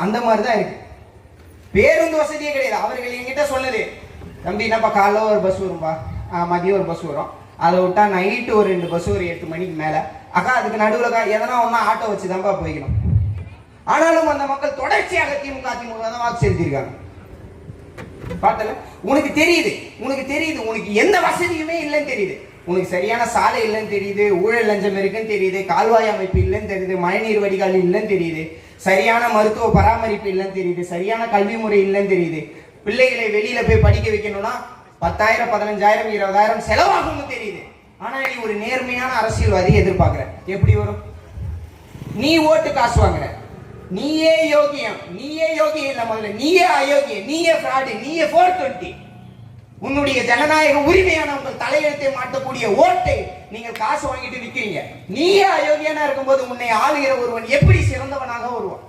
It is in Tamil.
அந்த மாதிரிதான் இருக்கு. பேருந்து வசதியே கிடையாது. அவர்கள் என்கிட்ட சொன்னது, தம்பி என்னப்பா காலைல ஒரு பஸ் வரும்பா, மதியம் ஒரு பஸ் வரும், அதை விட்டா நைட்டு ஒரு 2 பஸ் ஒரு 8 மணிக்கு மேல, அக்கா அதுக்கு நடுவில் எதனா ஒன்னா ஆட்டோ வச்சுதான்ப்பா போய்க்கணும். ஆனாலும் அந்த மக்கள் தொடர்ச்சியாக திமுக தான் வாக்கு செலுத்திருக்காங்க. பார்த்தல, உனக்கு தெரியுது உனக்கு எந்த வசதியுமே இல்லைன்னு தெரியுது, உனக்கு சரியான சாலை இல்லைன்னு தெரியுது, ஊழல் லஞ்சம் இருக்குன்னு தெரியுது, கால்வாய் அமைப்பு இல்லைன்னு தெரியுது, மழைநீர் வடிகால் இல்லைன்னு தெரியுது, சரியான மருத்துவ பராமரிப்பு இல்லைன்னு தெரியுது, சரியான கல்வி முறை இல்லைன்னு தெரியுது, பிள்ளைகளை வெளியில போய் படிக்க வைக்கணும்னா 10,000 15,000 20,000 செலவாகும்னு தெரியுது. ஆனா நீ ஒரு நேர்மையான அரசியல்வாதி எதிர்பார்க்கிற, எப்படி வரும்? நீ ஓட்டு காசு வாங்குற, நீயே யோகியம் இல்ல, முதல்ல நீயே அயோக்கியம், நீயே ஃப்ராடு, நீயே 420. உன்னுடைய ஜனநாயக உரிமையான உங்கள் தலையெழுத்தை மாற்றக்கூடிய ஓட்டை நீங்கள் காசு வாங்கிட்டு நிக்கிறீங்க. நீயே அயோக்கியனா இருக்கும்போது உன்னை ஆளுகிற ஒருவன் எப்படி சிறந்தவனாக வருவான்?